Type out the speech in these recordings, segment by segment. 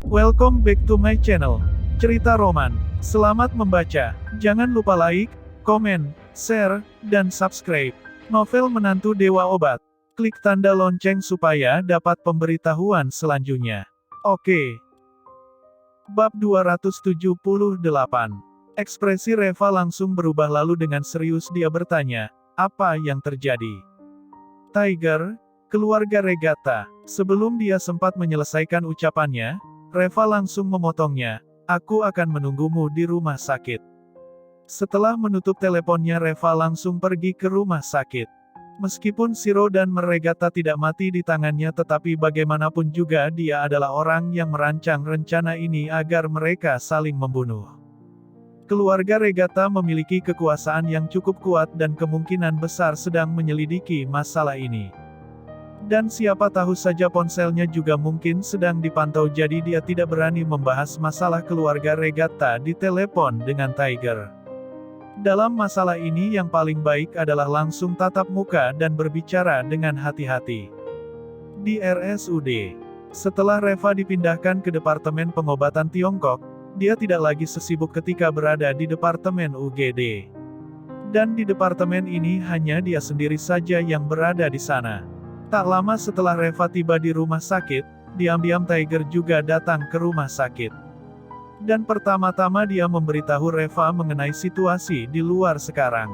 Welcome back to my channel, Cerita Roman. Selamat membaca. Jangan lupa like, komen, share, dan subscribe. Novel Menantu Dewa Obat. Klik tanda lonceng supaya dapat pemberitahuan selanjutnya. Oke. Bab 278. Ekspresi Reva langsung berubah lalu dengan serius dia bertanya, apa yang terjadi? Tiger, keluarga Regatta. Sebelum dia sempat menyelesaikan ucapannya, Reva langsung memotongnya, aku akan menunggumu di rumah sakit. Setelah menutup teleponnya Reva langsung pergi ke rumah sakit. Meskipun Shiro dan Regatta tidak mati di tangannya tetapi bagaimanapun juga dia adalah orang yang merancang rencana ini agar mereka saling membunuh. Keluarga Regatta memiliki kekuasaan yang cukup kuat dan kemungkinan besar sedang menyelidiki masalah ini. Dan siapa tahu saja ponselnya juga mungkin sedang dipantau jadi dia tidak berani membahas masalah keluarga Regatta di telepon dengan Tiger. Dalam masalah ini yang paling baik adalah langsung tatap muka dan berbicara dengan hati-hati. Di RSUD. Setelah Reva dipindahkan ke Departemen Pengobatan Tiongkok, dia tidak lagi sesibuk ketika berada di Departemen UGD. Dan di departemen ini hanya dia sendiri saja yang berada di sana. Tak lama setelah Reva tiba di rumah sakit, diam-diam Tiger juga datang ke rumah sakit. Dan pertama-tama dia memberitahu Reva mengenai situasi di luar sekarang.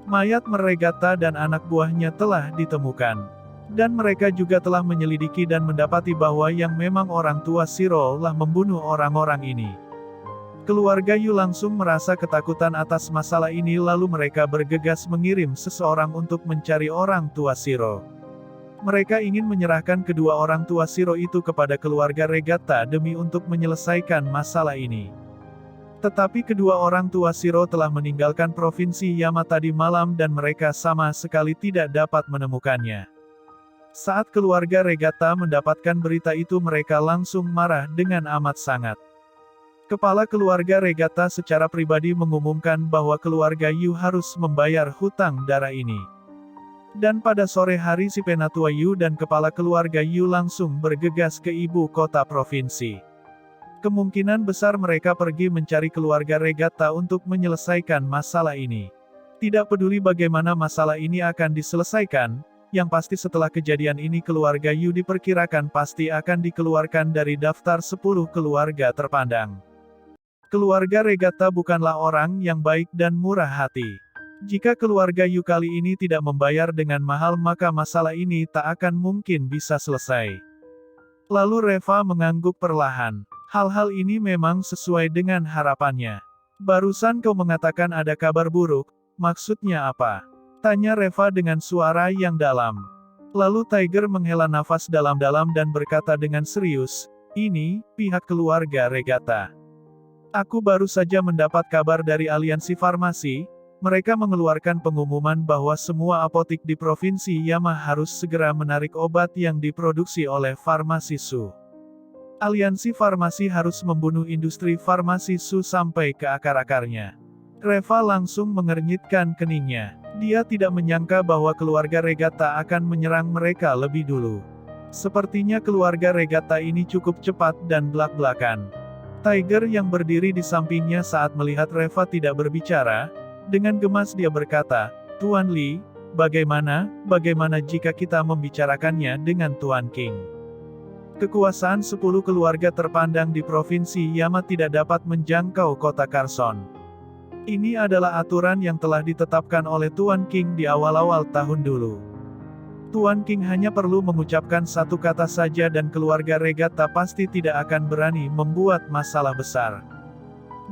Mayat Regatta dan anak buahnya telah ditemukan. Dan mereka juga telah menyelidiki dan mendapati bahwa yang memang orang tua Shiro lah membunuh orang-orang ini. Keluarga Yu langsung merasa ketakutan atas masalah ini lalu mereka bergegas mengirim seseorang untuk mencari orang tua Shiro. Mereka ingin menyerahkan kedua orang tua Shiro itu kepada keluarga Regatta demi untuk menyelesaikan masalah ini. Tetapi kedua orang tua Shiro telah meninggalkan provinsi Yama tadi malam dan mereka sama sekali tidak dapat menemukannya. Saat keluarga Regatta mendapatkan berita itu mereka langsung marah dengan amat sangat. Kepala keluarga Regatta secara pribadi mengumumkan bahwa keluarga Yu harus membayar hutang darah ini. Dan pada sore hari si Penatua Yu dan kepala keluarga Yu langsung bergegas ke ibu kota provinsi. Kemungkinan besar mereka pergi mencari keluarga Regatta untuk menyelesaikan masalah ini. Tidak peduli bagaimana masalah ini akan diselesaikan, yang pasti setelah kejadian ini keluarga Yu diperkirakan pasti akan dikeluarkan dari daftar 10 keluarga terpandang. Keluarga Regatta bukanlah orang yang baik dan murah hati. Jika keluarga Yu kali ini tidak membayar dengan mahal maka masalah ini tak akan mungkin bisa selesai. Lalu Reva mengangguk perlahan. Hal-hal ini memang sesuai dengan harapannya. Barusan kau mengatakan ada kabar buruk, maksudnya apa? Tanya Reva dengan suara yang dalam. Lalu Tiger menghela nafas dalam-dalam dan berkata dengan serius, ini, pihak keluarga Regatta. Aku baru saja mendapat kabar dari aliansi farmasi. Mereka mengeluarkan pengumuman bahwa semua apotik di Provinsi Yama harus segera menarik obat yang diproduksi oleh farmasi Su. Aliansi farmasi harus membunuh industri farmasi Su sampai ke akar-akarnya. Reva langsung mengernyitkan keningnya. Dia tidak menyangka bahwa keluarga Regatta akan menyerang mereka lebih dulu. Sepertinya keluarga Regatta ini cukup cepat dan belak-belakan. Tiger yang berdiri di sampingnya saat melihat Reva tidak berbicara, dengan gemas dia berkata, Tuan Li, bagaimana jika kita membicarakannya dengan Tuan King? Kekuasaan 10 keluarga terpandang di Provinsi Yama tidak dapat menjangkau kota Carson. Ini adalah aturan yang telah ditetapkan oleh Tuan King di awal-awal tahun dulu. Tuan King hanya perlu mengucapkan satu kata saja dan keluarga Regatta pasti tidak akan berani membuat masalah besar.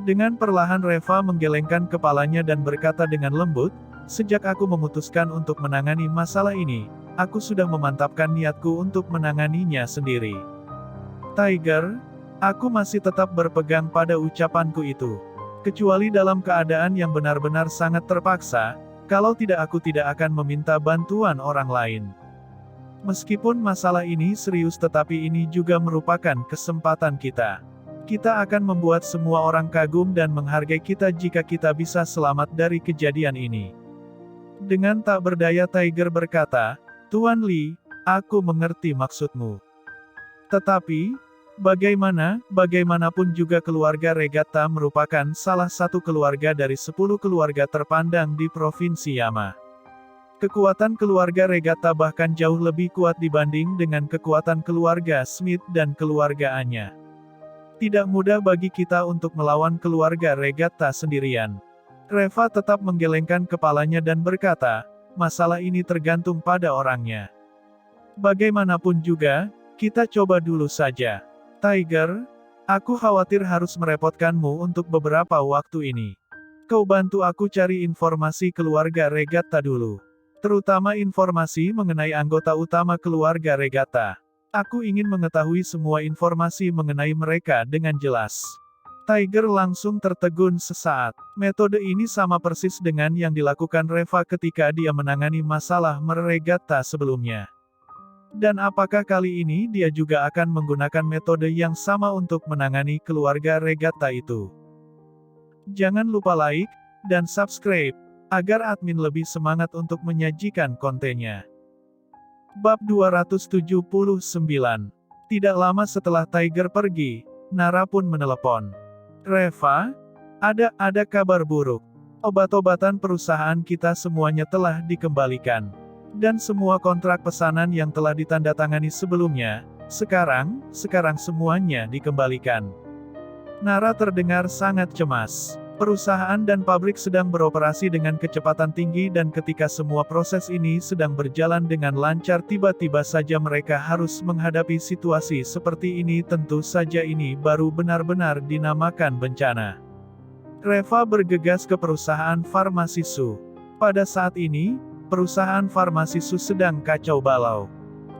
Dengan perlahan Reva menggelengkan kepalanya dan berkata dengan lembut, sejak aku memutuskan untuk menangani masalah ini, aku sudah memantapkan niatku untuk menanganinya sendiri. Tiger, aku masih tetap berpegang pada ucapanku itu. Kecuali dalam keadaan yang benar-benar sangat terpaksa, kalau tidak aku tidak akan meminta bantuan orang lain. Meskipun masalah ini serius tetapi ini juga merupakan kesempatan kita. Kita akan membuat semua orang kagum dan menghargai kita jika kita bisa selamat dari kejadian ini. Dengan tak berdaya Tiger berkata, Tuan Li, aku mengerti maksudmu. Tetapi, Bagaimanapun juga keluarga Regatta merupakan salah satu keluarga dari 10 keluarga terpandang di Provinsi Yama. Kekuatan keluarga Regatta bahkan jauh lebih kuat dibanding dengan kekuatan keluarga Smith dan keluarga Anya. Tidak mudah bagi kita untuk melawan keluarga Regatta sendirian. Reva tetap menggelengkan kepalanya dan berkata, masalah ini tergantung pada orangnya. Bagaimanapun juga, kita coba dulu saja. Tiger, aku khawatir harus merepotkanmu untuk beberapa waktu ini. Kau bantu aku cari informasi keluarga Regatta dulu. Terutama informasi mengenai anggota utama keluarga Regatta. Aku ingin mengetahui semua informasi mengenai mereka dengan jelas. Tiger langsung tertegun sesaat. Metode ini sama persis dengan yang dilakukan Reva ketika dia menangani masalah Regatta sebelumnya. Dan apakah kali ini dia juga akan menggunakan metode yang sama untuk menangani keluarga Regatta itu? Jangan lupa like dan subscribe, agar admin lebih semangat untuk menyajikan kontennya. Bab 279. Tidak lama setelah Tiger pergi, Nara pun menelepon. Reva, ada kabar buruk. Obat-obatan perusahaan kita semuanya telah dikembalikan. Dan semua kontrak pesanan yang telah ditandatangani sebelumnya, sekarang semuanya dikembalikan. Nara terdengar sangat cemas. Perusahaan dan pabrik sedang beroperasi dengan kecepatan tinggi dan ketika semua proses ini sedang berjalan dengan lancar tiba-tiba saja mereka harus menghadapi situasi seperti ini tentu saja ini baru benar-benar dinamakan bencana. Reva bergegas ke perusahaan farmasi Su. Pada saat ini, perusahaan farmasi Su sedang kacau balau.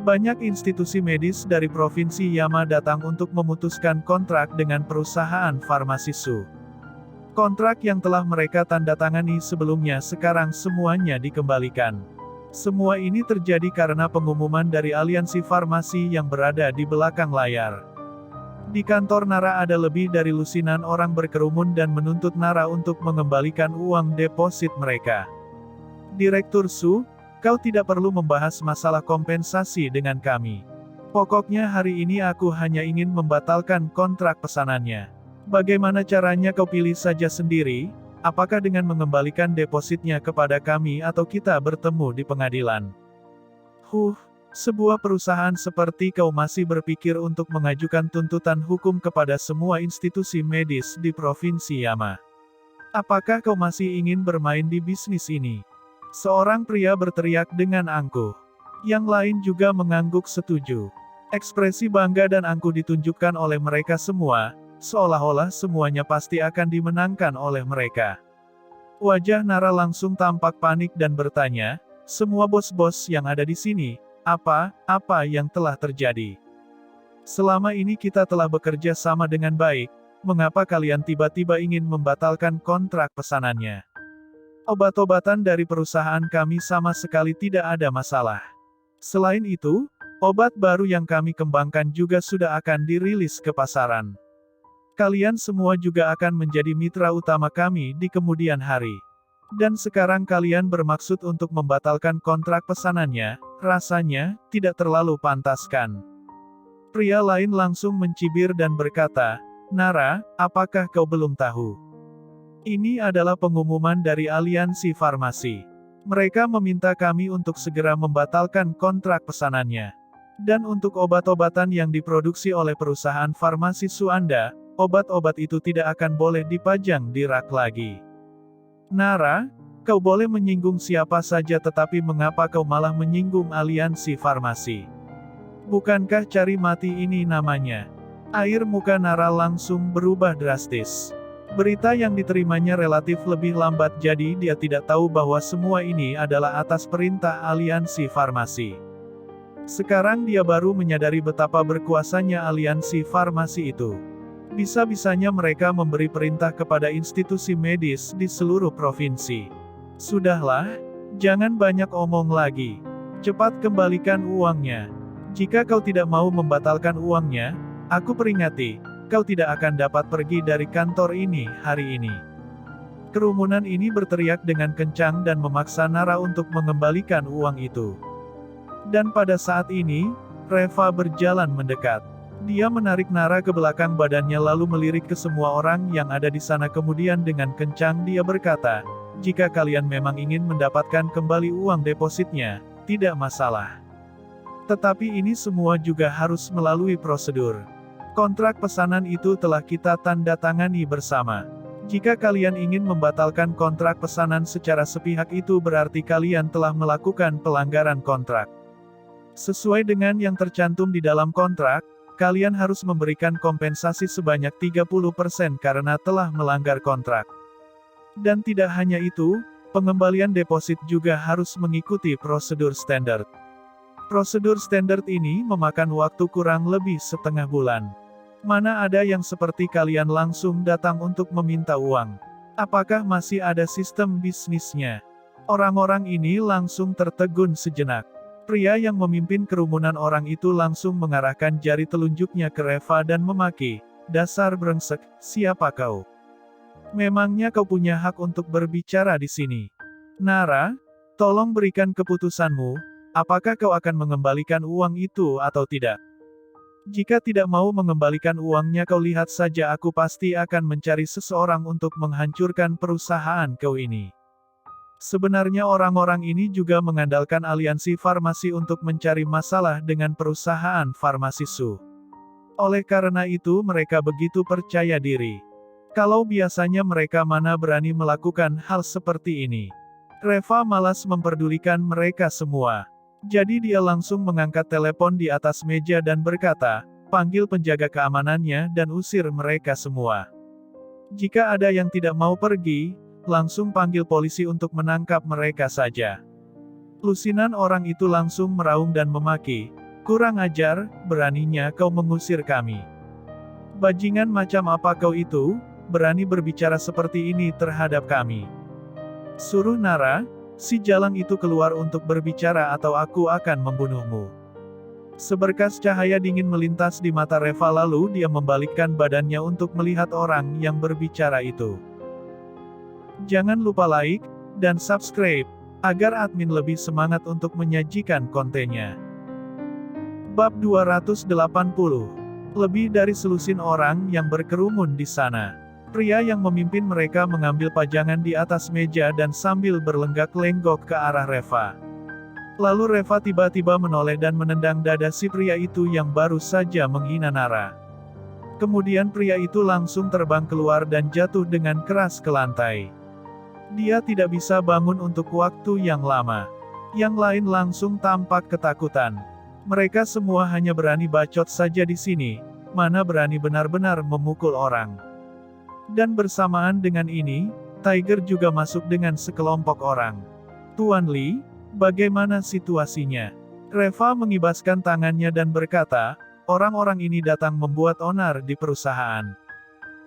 Banyak institusi medis dari Provinsi Yama datang untuk memutuskan kontrak dengan perusahaan farmasi Su. Kontrak yang telah mereka tandatangani sebelumnya sekarang semuanya dikembalikan. Semua ini terjadi karena pengumuman dari aliansi farmasi yang berada di belakang layar. Di kantor Nara ada lebih dari lusinan orang berkerumun dan menuntut Nara untuk mengembalikan uang deposit mereka. Direktur Su, kau tidak perlu membahas masalah kompensasi dengan kami. Pokoknya hari ini aku hanya ingin membatalkan kontrak pesanannya. Bagaimana caranya kau pilih saja sendiri, apakah dengan mengembalikan depositnya kepada kami atau kita bertemu di pengadilan. Sebuah perusahaan seperti kau masih berpikir untuk mengajukan tuntutan hukum kepada semua institusi medis di Provinsi Yama. Apakah kau masih ingin bermain di bisnis ini? Seorang pria berteriak dengan angkuh. Yang lain juga mengangguk setuju. Ekspresi bangga dan angkuh ditunjukkan oleh mereka semua, seolah-olah semuanya pasti akan dimenangkan oleh mereka. Wajah Nara langsung tampak panik dan bertanya, semua bos-bos yang ada di sini, apa yang telah terjadi? Selama ini kita telah bekerja sama dengan baik, mengapa kalian tiba-tiba ingin membatalkan kontrak pesanannya? Obat-obatan dari perusahaan kami sama sekali tidak ada masalah. Selain itu, obat baru yang kami kembangkan juga sudah akan dirilis ke pasaran. Kalian semua juga akan menjadi mitra utama kami di kemudian hari. Dan sekarang kalian bermaksud untuk membatalkan kontrak pesanannya, rasanya tidak terlalu pantas kan? Pria lain langsung mencibir dan berkata, Nara, apakah kau belum tahu? Ini adalah pengumuman dari aliansi farmasi. Mereka meminta kami untuk segera membatalkan kontrak pesanannya. Dan untuk obat-obatan yang diproduksi oleh perusahaan farmasi Su Anda, obat-obat itu tidak akan boleh dipajang di rak lagi. Nara, kau boleh menyinggung siapa saja tetapi mengapa kau malah menyinggung aliansi farmasi? Bukankah cari mati ini namanya? Air muka Nara langsung berubah drastis. Berita yang diterimanya relatif lebih lambat jadi dia tidak tahu bahwa semua ini adalah atas perintah aliansi farmasi. Sekarang dia baru menyadari betapa berkuasanya aliansi farmasi itu. Bisa-bisanya mereka memberi perintah kepada institusi medis di seluruh provinsi. Sudahlah, jangan banyak omong lagi. Cepat kembalikan uangnya. Jika kau tidak mau membatalkan uangnya, aku peringati, kau tidak akan dapat pergi dari kantor ini hari ini. Kerumunan ini berteriak dengan kencang dan memaksa Nara untuk mengembalikan uang itu. Dan pada saat ini, Reva berjalan mendekat. Dia menarik Nara ke belakang badannya lalu melirik ke semua orang yang ada di sana kemudian dengan kencang dia berkata, jika kalian memang ingin mendapatkan kembali uang depositnya, tidak masalah. Tetapi ini semua juga harus melalui prosedur. Kontrak pesanan itu telah kita tanda tangani bersama. Jika kalian ingin membatalkan kontrak pesanan secara sepihak itu berarti kalian telah melakukan pelanggaran kontrak. Sesuai dengan yang tercantum di dalam kontrak, kalian harus memberikan kompensasi sebanyak 30% karena telah melanggar kontrak. Dan tidak hanya itu, pengembalian deposit juga harus mengikuti prosedur standar. Prosedur standar ini memakan waktu kurang lebih setengah bulan. Mana ada yang seperti kalian langsung datang untuk meminta uang? Apakah masih ada sistem bisnisnya? Orang-orang ini langsung tertegun sejenak. Pria yang memimpin kerumunan orang itu langsung mengarahkan jari telunjuknya ke Reva dan memaki, dasar brengsek, siapa kau? Memangnya kau punya hak untuk berbicara di sini? Nara, tolong berikan keputusanmu, apakah kau akan mengembalikan uang itu atau tidak? Jika tidak mau mengembalikan uangnya kau lihat saja aku pasti akan mencari seseorang untuk menghancurkan perusahaan kau ini. Sebenarnya orang-orang ini juga mengandalkan aliansi farmasi untuk mencari masalah dengan perusahaan farmasi Su. Oleh karena itu mereka begitu percaya diri. Kalau biasanya mereka mana berani melakukan hal seperti ini. Reva malas memperdulikan mereka semua. Jadi dia langsung mengangkat telepon di atas meja dan berkata, panggil penjaga keamanannya dan usir mereka semua. Jika ada yang tidak mau pergi, langsung panggil polisi untuk menangkap mereka saja. Lusinan orang itu langsung meraung dan memaki, kurang ajar, beraninya kau mengusir kami. Bajingan macam apa kau itu, berani berbicara seperti ini terhadap kami. Suruh Nara, si jalang itu keluar untuk berbicara atau aku akan membunuhmu. Seberkas cahaya dingin melintas di mata Reva lalu dia membalikkan badannya untuk melihat orang yang berbicara itu. Jangan lupa like, dan subscribe, agar admin lebih semangat untuk menyajikan kontennya. Bab 280. Lebih dari selusin orang yang berkerumun di sana. Pria yang memimpin mereka mengambil pajangan di atas meja dan sambil berlenggak-lenggok ke arah Reva. Lalu Reva tiba-tiba menoleh dan menendang dada si pria itu yang baru saja menghina Nara. Kemudian pria itu langsung terbang keluar dan jatuh dengan keras ke lantai. Dia tidak bisa bangun untuk waktu yang lama. Yang lain langsung tampak ketakutan. Mereka semua hanya berani bacot saja di sini, mana berani benar-benar memukul orang. Dan bersamaan dengan ini, Tiger juga masuk dengan sekelompok orang. Tuan Lee, bagaimana situasinya? Reva mengibaskan tangannya dan berkata, orang-orang ini datang membuat onar di perusahaan.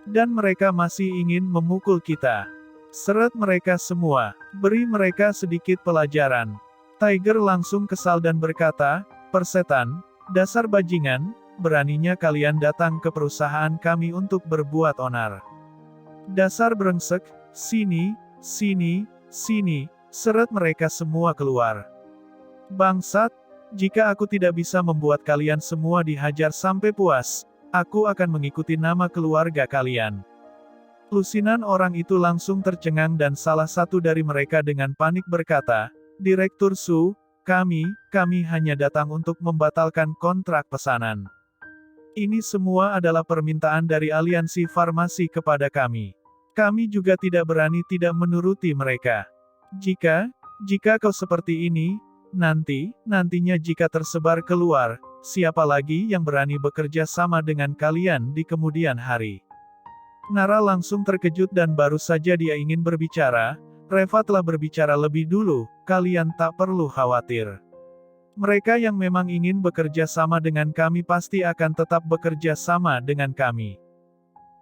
Dan mereka masih ingin memukul kita. Seret mereka semua, beri mereka sedikit pelajaran. Tiger langsung kesal dan berkata, persetan, dasar bajingan, beraninya kalian datang ke perusahaan kami untuk berbuat onar. Dasar brengsek, sini, sini, sini, seret mereka semua keluar. Bangsat, jika aku tidak bisa membuat kalian semua dihajar sampai puas, aku akan mengikuti nama keluarga kalian. Lusinan orang itu langsung tercengang dan salah satu dari mereka dengan panik berkata, Direktur Su, kami hanya datang untuk membatalkan kontrak pesanan. Ini semua adalah permintaan dari aliansi farmasi kepada kami. Kami juga tidak berani tidak menuruti mereka. Jika kau seperti ini, nantinya jika tersebar keluar, siapa lagi yang berani bekerja sama dengan kalian di kemudian hari? Nara langsung terkejut dan baru saja dia ingin berbicara, Reva telah berbicara lebih dulu, kalian tak perlu khawatir. Mereka yang memang ingin bekerja sama dengan kami pasti akan tetap bekerja sama dengan kami.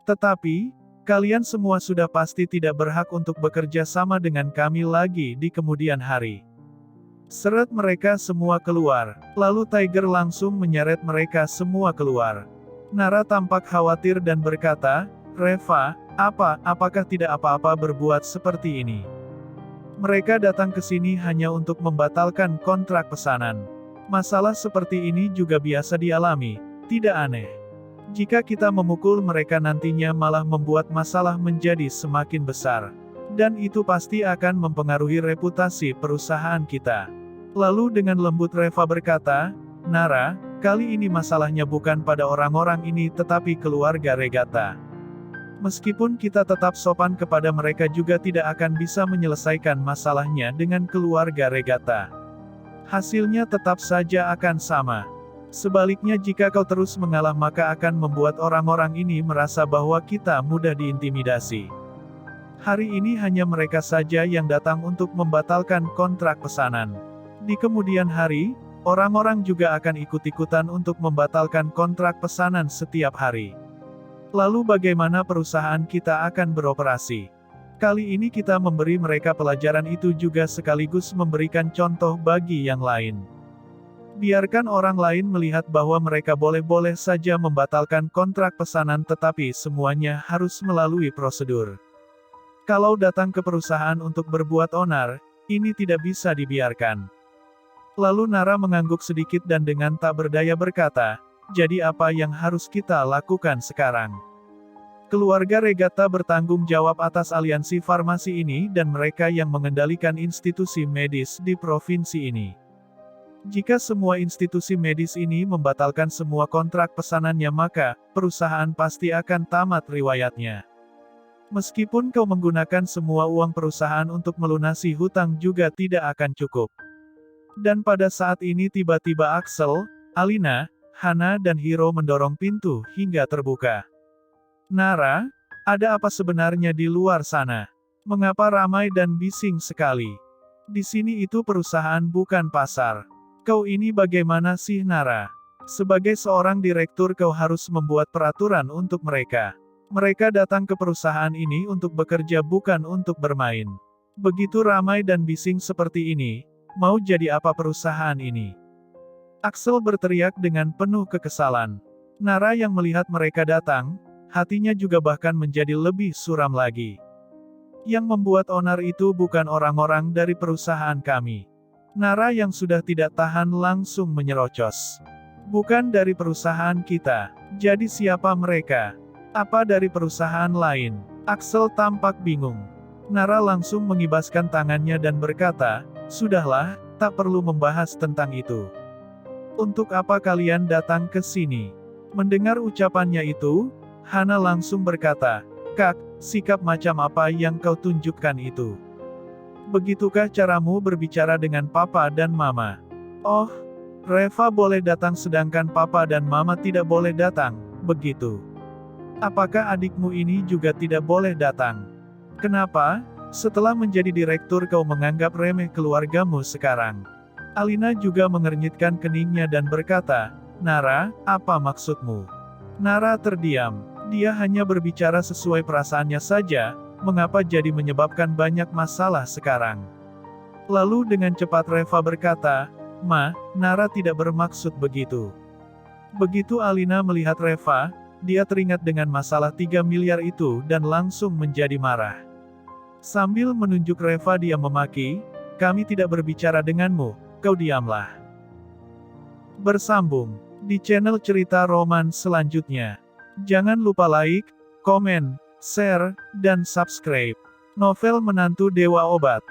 Tetapi, kalian semua sudah pasti tidak berhak untuk bekerja sama dengan kami lagi di kemudian hari. Seret mereka semua keluar, lalu Tiger langsung menyeret mereka semua keluar. Nara tampak khawatir dan berkata, Reva, apakah tidak apa-apa berbuat seperti ini? Mereka datang ke sini hanya untuk membatalkan kontrak pesanan. Masalah seperti ini juga biasa dialami, tidak aneh. Jika kita memukul mereka nantinya malah membuat masalah menjadi semakin besar. Dan itu pasti akan mempengaruhi reputasi perusahaan kita. Lalu dengan lembut Reva berkata, Nara, kali ini masalahnya bukan pada orang-orang ini tetapi keluarga Regatta. Meskipun kita tetap sopan kepada mereka juga tidak akan bisa menyelesaikan masalahnya dengan keluarga Regatta. Hasilnya tetap saja akan sama. Sebaliknya jika kau terus mengalah maka akan membuat orang-orang ini merasa bahwa kita mudah diintimidasi. Hari ini hanya mereka saja yang datang untuk membatalkan kontrak pesanan. Di kemudian hari, orang-orang juga akan ikut-ikutan untuk membatalkan kontrak pesanan setiap hari. Lalu bagaimana perusahaan kita akan beroperasi? Kali ini kita memberi mereka pelajaran itu juga sekaligus memberikan contoh bagi yang lain. Biarkan orang lain melihat bahwa mereka boleh-boleh saja membatalkan kontrak pesanan tetapi semuanya harus melalui prosedur. Kalau datang ke perusahaan untuk berbuat onar, ini tidak bisa dibiarkan. Lalu Nara mengangguk sedikit dan dengan tak berdaya berkata, jadi apa yang harus kita lakukan sekarang? Keluarga Regatta bertanggung jawab atas aliansi farmasi ini dan mereka yang mengendalikan institusi medis di provinsi ini. Jika semua institusi medis ini membatalkan semua kontrak pesanannya maka, perusahaan pasti akan tamat riwayatnya. Meskipun kau menggunakan semua uang perusahaan untuk melunasi hutang juga tidak akan cukup. Dan pada saat ini tiba-tiba Axel, Alina, Hana dan Hiro mendorong pintu hingga terbuka. Nara, ada apa sebenarnya di luar sana? Mengapa ramai dan bising sekali? Di sini itu perusahaan bukan pasar. Kau ini bagaimana sih Nara? Sebagai seorang direktur kau harus membuat peraturan untuk mereka. Mereka datang ke perusahaan ini untuk bekerja bukan untuk bermain. Begitu ramai dan bising seperti ini, mau jadi apa perusahaan ini? Axel berteriak dengan penuh kekesalan. Nara yang melihat mereka datang, hatinya juga bahkan menjadi lebih suram lagi. Yang membuat onar itu bukan orang-orang dari perusahaan kami. Nara yang sudah tidak tahan langsung menyerocos. Bukan dari perusahaan kita. Jadi siapa mereka? Apa dari perusahaan lain? Axel tampak bingung. Nara langsung mengibaskan tangannya dan berkata, sudahlah, tak perlu membahas tentang itu. Untuk apa kalian datang ke sini? Mendengar ucapannya itu, Hana langsung berkata, Kak, sikap macam apa yang kau tunjukkan itu? Begitukah caramu berbicara dengan papa dan mama? Oh, Reva boleh datang sedangkan papa dan mama tidak boleh datang, begitu. Apakah adikmu ini juga tidak boleh datang? Kenapa? Setelah menjadi direktur kau menganggap remeh keluargamu sekarang. Alina juga mengernyitkan keningnya dan berkata, Nara, apa maksudmu? Nara terdiam. Dia hanya berbicara sesuai perasaannya saja. Mengapa jadi menyebabkan banyak masalah sekarang? Lalu dengan cepat Reva berkata, Ma, Nara tidak bermaksud begitu. Begitu Alina melihat Reva, dia teringat dengan masalah 3 miliar itu dan langsung menjadi marah. Sambil menunjuk Reva dia memaki, kami tidak berbicara denganmu, kau diamlah. Bersambung di channel cerita roman selanjutnya. Jangan lupa like, komen, share, dan subscribe. Novel Menantu Dewa Obat.